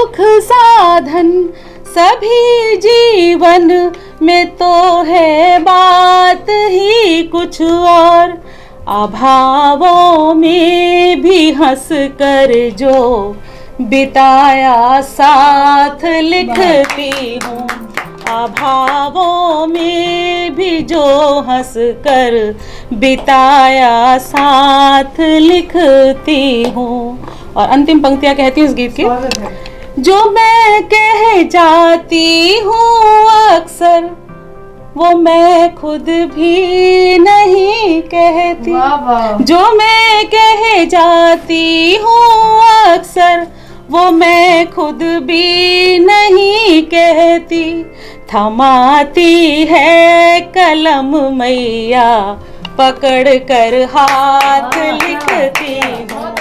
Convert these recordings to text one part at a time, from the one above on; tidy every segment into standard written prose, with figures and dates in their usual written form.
सुख साधन सभी जीवन में तो है बात ही कुछ और। अभावों में भी हंस कर जो बिताया साथ लिखती हूँ। अभावों में भी जो हंस कर बिताया साथ लिखती हूँ। और अंतिम पंक्तियाँ कहती हूँ इस गीत की। जो मैं कह जाती हूँ अक्सर वो मैं खुद भी नहीं कहती। जो मैं कह जाती हूँ अक्सर वो मैं खुद भी नहीं कहती। थमाती है कलम मैया पकड़ कर हाथ लिखती हूँ।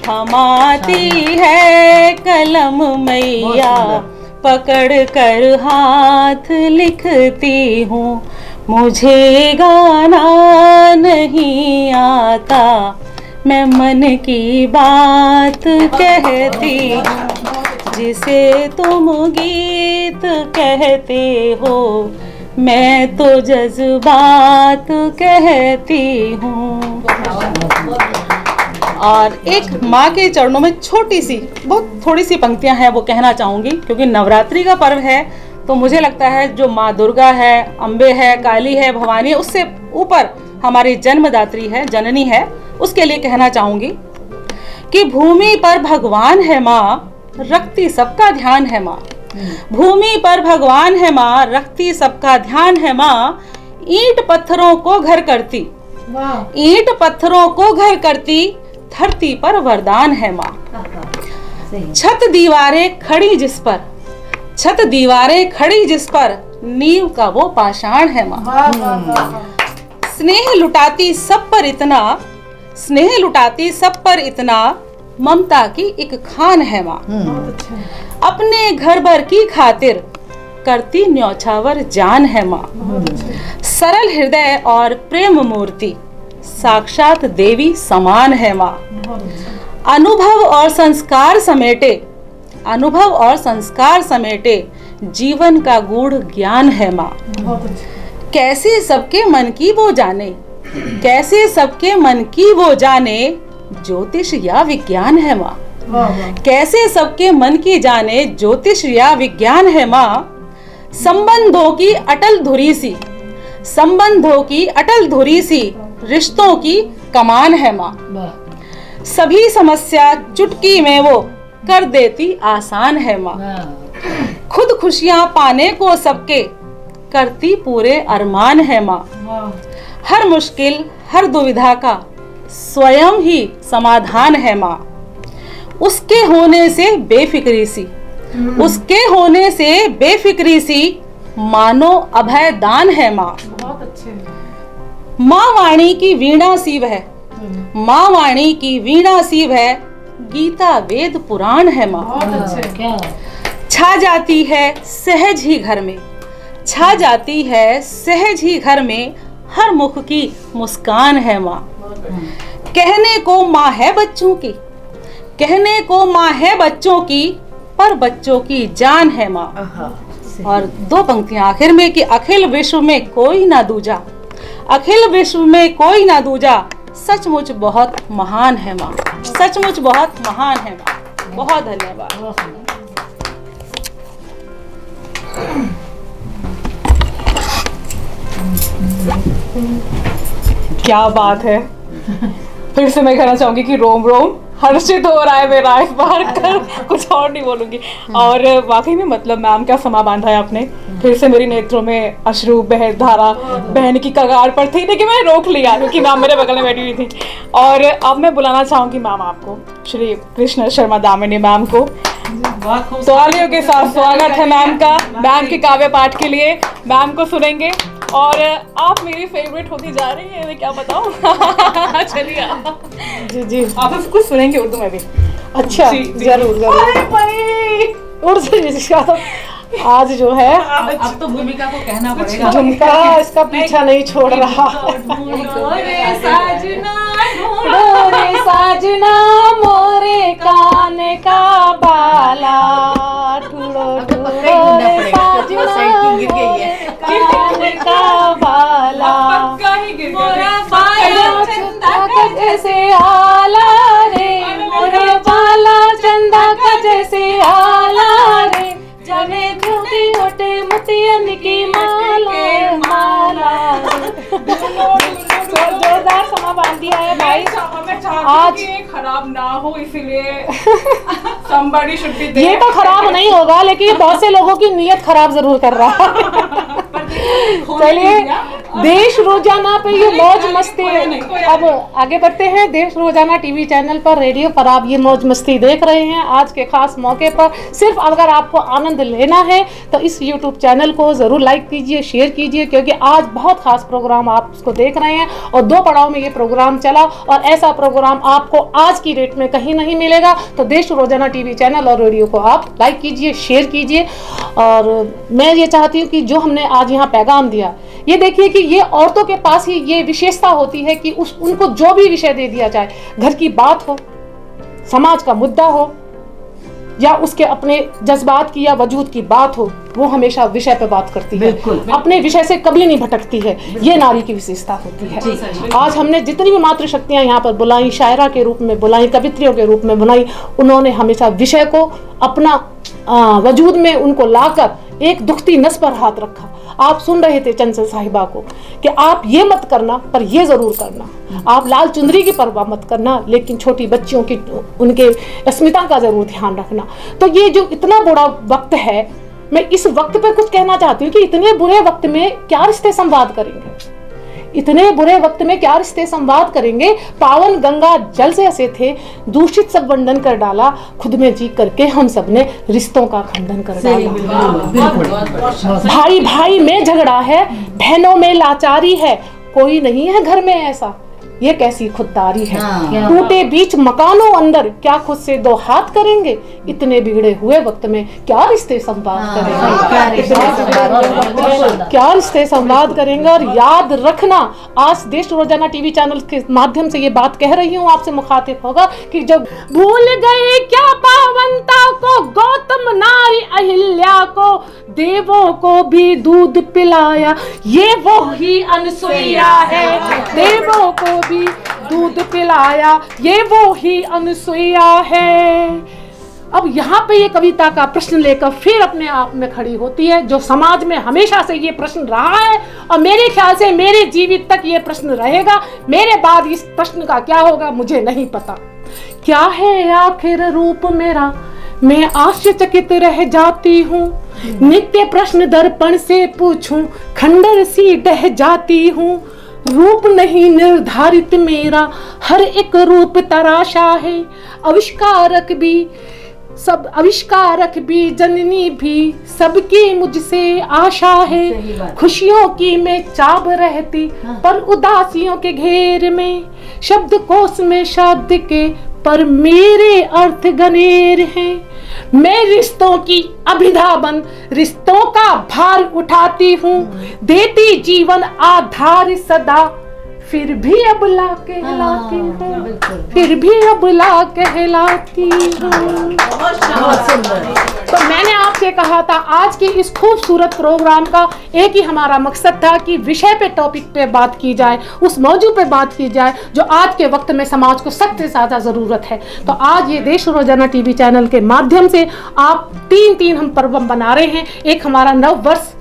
थमाती है कलम मैया पकड़ कर हाथ लिखती हूँ। मुझे गाना नहीं आता मैं मन की बात कहती हूँ। जिसे तुम गीत कहते हो मैं तो जज्बात कहती हूँ। और एक माँ के चरणों में छोटी सी बहुत थोड़ी सी पंक्तियां हैं वो कहना चाहूँगी, क्योंकि नवरात्रि का पर्व है तो मुझे लगता है जो माँ दुर्गा है, अम्बे है, काली है, भवानी है, उससे ऊपर हमारी जन्मदात्री है, जननी है, उसके लिए कहना चाहूँगी कि भूमि पर भगवान है माँ, रखती सबका ध्यान है माँ। भूमि पर भगवान है माँ, रखती सबका ध्यान है माँ। ईंट पत्थरों को घर करती, ईंट पत्थरों को घर करती, धरती पर वरदान है माँ। छत दीवारें खड़ी जिस पर, छत दीवारें खड़ी जिस पर, नींव का वो पाषाण है माँ। स्नेह लुटाती सब पर इतना, स्नेह लुटाती सब पर इतना, ममता की एक खान है माँ। अपने घर भर की खातिर करती न्यौछावर जान है माँ। सरल हृदय और प्रेम मूर्ति, साक्षात देवी समान है माँ। अनुभव और संस्कार समेटे, अनुभव और संस्कार समेटे, जीवन का गूढ़ ज्ञान है माँ। कैसे सबके मन की वो जाने, कैसे सबके मन की वो जाने, ज्योतिष या विज्ञान है माँ। कैसे सबके मन की जाने, ज्योतिष या विज्ञान है माँ। संबंधों की अटल धुरी सी, संबंधों की अटल धुरी सी, रिश्तों की कमान है माँ। सभी समस्या चुटकी में वो कर देती आसान है माँ। खुद खुशियाँ पाने को सबके करती पूरे अरमान है माँ। हर मुश्किल हर दुविधा का स्वयं ही समाधान है माँ। उसके होने से बेफिक्री सी, उसके होने से बेफिक्री सी, मानो अभय दान है माँ। बहुत अच्छे। माँ वाणी की वीणा सी वह, माँ वाणी की वीणा सी वह, गीता वेद पुराण है माँ। बहुत अच्छे। छा जाती है सहज ही घर में, छा जाती है सहज ही घर में, हर मुख की मुस्कान है माँ। कहने को माँ है बच्चों की, कहने को माँ है बच्चों की, पर बच्चों की जान है माँ। और दो पंक्तियां आखिर में कि अखिल विश्व में कोई ना दूजा, अखिल विश्व में कोई ना दूजा, सचमुच बहुत महान है माँ। सचमुच बहुत महान है माँ। बहुत धन्यवाद। क्या बात है। फिर से मैं कहना चाहूंगी कि रोम रोम हर्षित हो रहा है मेरा इस बार कर, कुछ और नहीं बोलूंगी। और वाकई में मतलब मैम क्या समा बांधा है आपने। फिर से मेरी नेत्रों में अश्रु बह धारा बहन की कगार पर थी, लेकिन मैंने रोक लिया क्योंकि मैम मेरे बगल में बैठी हुई थी। और अब मैं बुलाना चाहूंगी मैम आपको, श्री कृष्ण शर्मा दामिनी मैम को। तालियों के साथ स्वागत है मैम का, मैम के काव्य पाठ के लिए। मैम को सुनेंगे और आप मेरी फेवरेट होती जा रही है, मैं क्या बताऊं। चलिए जी जी आप कुछ सुनेंगे उर्दू में भी। अच्छा जरूर जरूर उर्दू। आज जो है अब तो भूमिका को कहना पड़ेगा। झुमका इसका पीछा नहीं छोड़ रहा। साजना मोरे कान का बाला, मैं चाहती हूँ आज कि ये खराब ना हो, इसीलिए somebody should be there. ये तो खराब नहीं होगा, लेकिन बहुत से लोगों की नीयत खराब जरूर कर रहा है। चलिए, देश रोजाना पे ये मौज मस्ती। अब आगे बढ़ते हैं। देश रोजाना टीवी चैनल पर, रेडियो पर आप ये मौज मस्ती देख रहे हैं। आज के खास मौके पर सिर्फ अगर आपको आनंद लेना है तो इस यूट्यूब चैनल को ज़रूर लाइक कीजिए, शेयर कीजिए, क्योंकि आज बहुत खास प्रोग्राम आप उसको देख रहे हैं और 2 पड़ाव में ये प्रोग्राम चला और ऐसा प्रोग्राम आपको आज की डेट में कहीं नहीं मिलेगा। तो देश रोजाना टीवी चैनल और रेडियो को आप लाइक कीजिए, शेयर कीजिए। और मैं ये चाहती हूँ कि जो हमने आज यहाँ पैगाम दिया, ये देखिए कि ये औरतों के पास ही ये विशेषता होती है कि उनको जो भी विषय दे दिया जाए, घर की बात हो, समाज का मुद्दा हो या उसके अपने जज्बात की या वजूद की बात हो, वो हमेशा विषय पे बात करती है, अपने विषय से कभी नहीं भटकती है। ये नारी की विशेषता होती है। आज हमने जितनी भी मातृशक्तियां यहाँ पर बुलाई, शायरा के रूप में बुलाई, कवित्रियों के रूप में बुलाई, उन्होंने हमेशा विषय को अपना वजूद में उनको लाकर एक दुखती नस पर हाथ रखा। आप सुन रहे थे चंचल साहिबा को कि आप ये मत करना पर ये जरूर करना, आप लाल चुंदरी की परवाह मत करना, लेकिन छोटी बच्चियों की उनके अस्मिता का जरूर ध्यान रखना। तो ये जो इतना बुरा वक्त है, मैं इस वक्त पे कुछ कहना चाहती हूँ कि इतने बुरे वक्त में क्या रिश्ते संवाद करेंगे, इतने बुरे वक्त में क्या रिश्ते संवाद करेंगे। पावन गंगा जल से हंसे थे, दूषित सब वंदन कर डाला, खुद में जी करके हम सब ने रिश्तों का खंडन कर डाला। भाई भाई में झगड़ा है, बहनों में लाचारी है, कोई नहीं है घर में ऐसा, ये कैसी खुददारी है। टूटे बीच मकानों अंदर, क्या खुद से 2 हाथ करेंगे, इतने बिगड़े हुए वक्त में क्या रिश्ते संवाद करेंगे, क्या रिश्ते संवाद करेंगे। और याद रखना, आज देश रोजाना टीवी चैनल के माध्यम से ये बात कह रही हूँ, आपसे मुखातिब होगा कि जब भूल गए क्या पावनता को, गौतम नारी अहिल्या को, देवों को भी दूध पिलाया, ये वो ही अनसुईया है, देवों को भी दूध पिलाया, ये वो ही अनसुईया है। अब यहाँ पे ये कविता का प्रश्न लेकर फिर अपने आप में खड़ी होती है, जो समाज में हमेशा से ये प्रश्न रहा है और मेरे ख्याल से मेरे जीवित तक ये प्रश्न रहेगा। मेरे बाद इस प्रश्न का क्या होगा मुझे नहीं पता। क्या है आखिर रूप मेरा, मैं आश्चर्यचकित रह जाती हूँ, नित्य प्रश्न दर्पण से पूछूं, खंडर सी डह जाती हूँ। रूप नहीं निर्धारित मेरा, हर एक रूप तराशा है, आविष्कारक भी जननी भी, सबकी मुझसे आशा है। खुशियों की मैं चाब रहती पर उदासियों के घेर में, शब्दकोश में शब्द के पर मेरे अर्थ गनेर हैं। मैं रिश्तों की अभिधा बन रिश्तों का भार उठाती हूँ, देती जीवन आधार सदा, फिर भी अबला कहलाती हूँ, फिर भी अबला कहलाती हूँ। तो मैंने आपसे कहा था आज के इस खूबसूरत प्रोग्राम का एक ही हमारा मकसद था कि विषय पे, टॉपिक पे बात की जाए, उस मौजू पे बात की जाए जो आज के वक्त में समाज को सख्त से ज़्यादा ज़रूरत है। तो आज ये देश रोजाना टीवी चैनल के माध्यम से आप 3 हम पर्व बना रहे हैं। एक हमारा नव वर्ष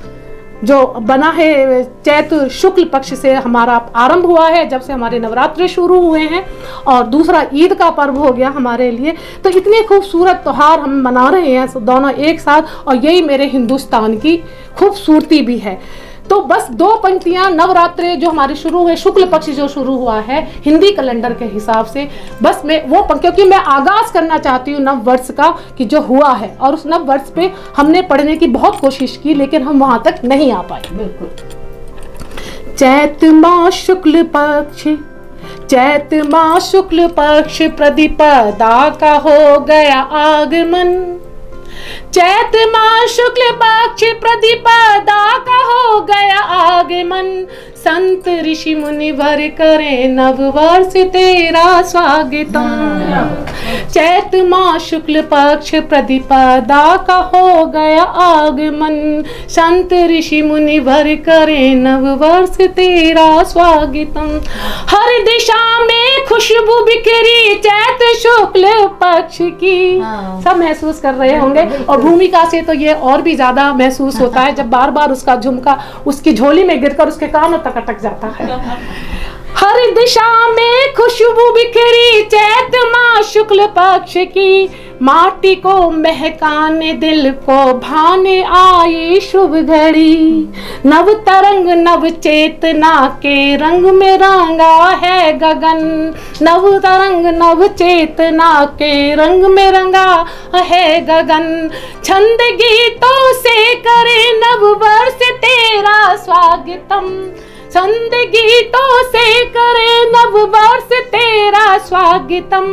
जो बना है, चैत शुक्ल पक्ष से हमारा आरंभ हुआ है, जब से हमारे नवरात्रे शुरू हुए हैं, और दूसरा ईद का पर्व हो गया हमारे लिए। तो इतने खूबसूरत त्योहार हम मना रहे हैं दोनों एक साथ, और यही मेरे हिंदुस्तान की खूबसूरती भी है। तो बस 2 पंक्तियां, नवरात्रे जो हमारे शुरू हुए, शुक्ल पक्ष जो शुरू हुआ है हिंदी कैलेंडर के हिसाब से, बस मैं वो क्योंकि मैं आगाज करना चाहती हूँ नव वर्ष का कि जो हुआ है, और उस नव वर्ष पे हमने पढ़ने की बहुत कोशिश की लेकिन हम वहां तक नहीं आ पाए। बिल्कुल। चैत माह शुक्ल पक्ष प्रतिपदा का हो गया आगमन, चैत माह शुक्ल पक्ष प्रतिपदा का हो गया आगमन, संत ऋषि मुनि वर करें नव वर्ष तेरा स्वागतम। चैत माह शुक्ल पक्ष प्रतिपदा का हो गया आगमन, संत ऋषि मुनि वर करें नव वर्ष तेरा स्वागतम। हर दिशा में खुशबू बिखरी चैत शुक्ल पक्ष की। सब महसूस कर रहे होंगे, और भूमिका से तो ये और भी ज्यादा महसूस होता है जब बार बार उसका झुमका उसकी झोली में गिरकर उसके कानों तक अटक जाता है। हर दिशा में खुशबू बिखरी चैत माह शुक्ल पक्ष की, माटी को महकाने दिल को भाने आई शुभ घड़ी। नव तरंग नव चेतना के रंग में रंगा है गगन, नव तरंग नव चेतना के रंग में रंगा है गगन। छंद गीतों से करे नव वर्ष तेरा स्वागतम, छंद गीतों से करे नव वर्ष तेरा स्वागतम।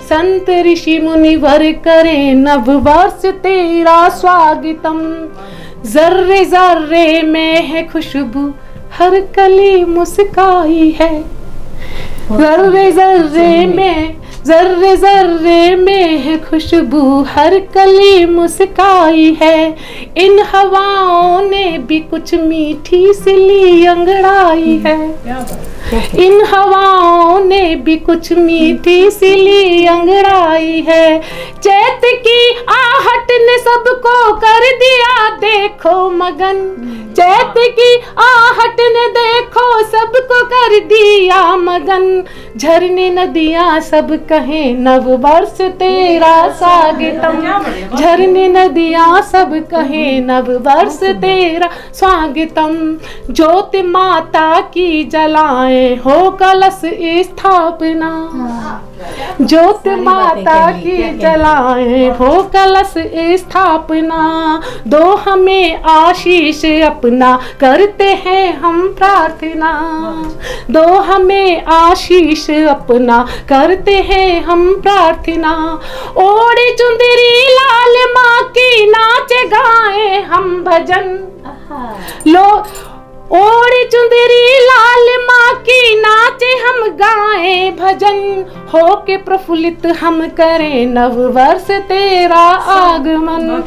संत ऋषि मुनिवर करे नव वर्ष तेरा स्वागतम। जर्रे जर्रे में है खुशबू हर कली मुस्काई है, जर्रे जर्रे में है खुशबू हर कली मुस्काई है। इन हवाओं ने भी कुछ मीठी सिली अंगड़ाई है, इन हवाओं ने भी कुछ मीठी सिली अंगड़ाई है। चैत की आहट ने सबको कर दिया देखो मगन, चैत की आहट ने देखो सबको कर दिया मगन। झरने नदियां सब कहें नव वर्ष तेरा स्वागतम, झरने नदियां सब कहें नव वर्ष तेरा स्वागतम। ज्योति माता की जलाएं हो कलश स्थापना, ज्योति माता की जलाएं हो कलश स्थापना। दो हमें आशीष अपना करते हैं हम प्रार्थना, दो हमें आशीष अपना करते हैं हम प्रार्थना। ओढ़ी चुंदरी लाल माँ की नाच गाए हम भजन, लो ओढ़ी चुंदरी लाल माँ की नाचे हम गाए भजन। हो के प्रफुल्लित हम करें नव वर्ष तेरा आगमन,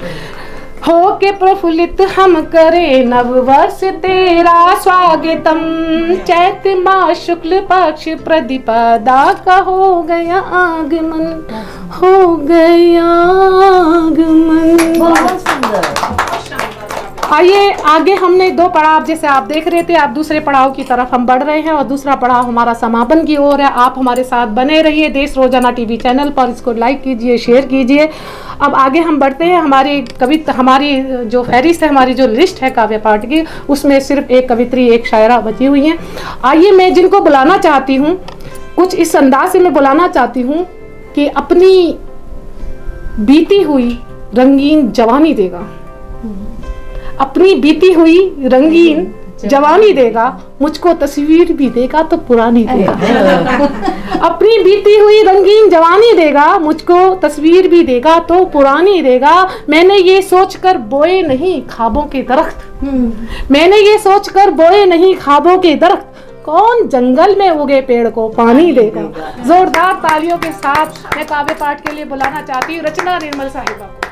हो के प्रफुल्लित हम करें नव वर्ष तेरा स्वागतम। चैत माह शुक्ल पक्ष प्रतिपदा का हो गया आगमन, हो गया आगमन। बहुत सुंदर। आइए आगे हमने दो पड़ाव, जैसे आप देख रहे थे, आप दूसरे पड़ाव की तरफ हम बढ़ रहे हैं और दूसरा पड़ाव हमारा समापन की ओर है। आप हमारे साथ बने रहिए देश रोजाना टीवी चैनल पर, इसको लाइक कीजिए, शेयर कीजिए। अब आगे हम बढ़ते हैं। हमारी जो फहरिस्त है, हमारी जो लिस्ट है काव्य पाठ की, उसमें सिर्फ एक कवित्री एक शायरा बची हुई हैं। आइए मैं जिनको बुलाना चाहती हूँ, कुछ इस अंदाज से मैं बुलाना चाहती हूँ कि अपनी बीती हुई रंगीन जवानी देगा, अपनी बीती हुई रंगीन जवानी देगा, मुझको तस्वीर भी देगा तो पुरानी देगा। अपनी बीती हुई रंगीन जवानी देगा, मुझको तस्वीर भी देगा तो पुरानी देगा। मैंने ये सोचकर बोए नहीं ख्वाबों के दरख्त, मैंने ये सोचकर बोए नहीं ख्वाबों के दरख्त, कौन जंगल में उगे पेड़ को पानी देगा। जोरदार तालियों के साथ मैं काव्य पाठ के लिए बुलाना चाहती हूँ रचना निर्मल साहिबा को।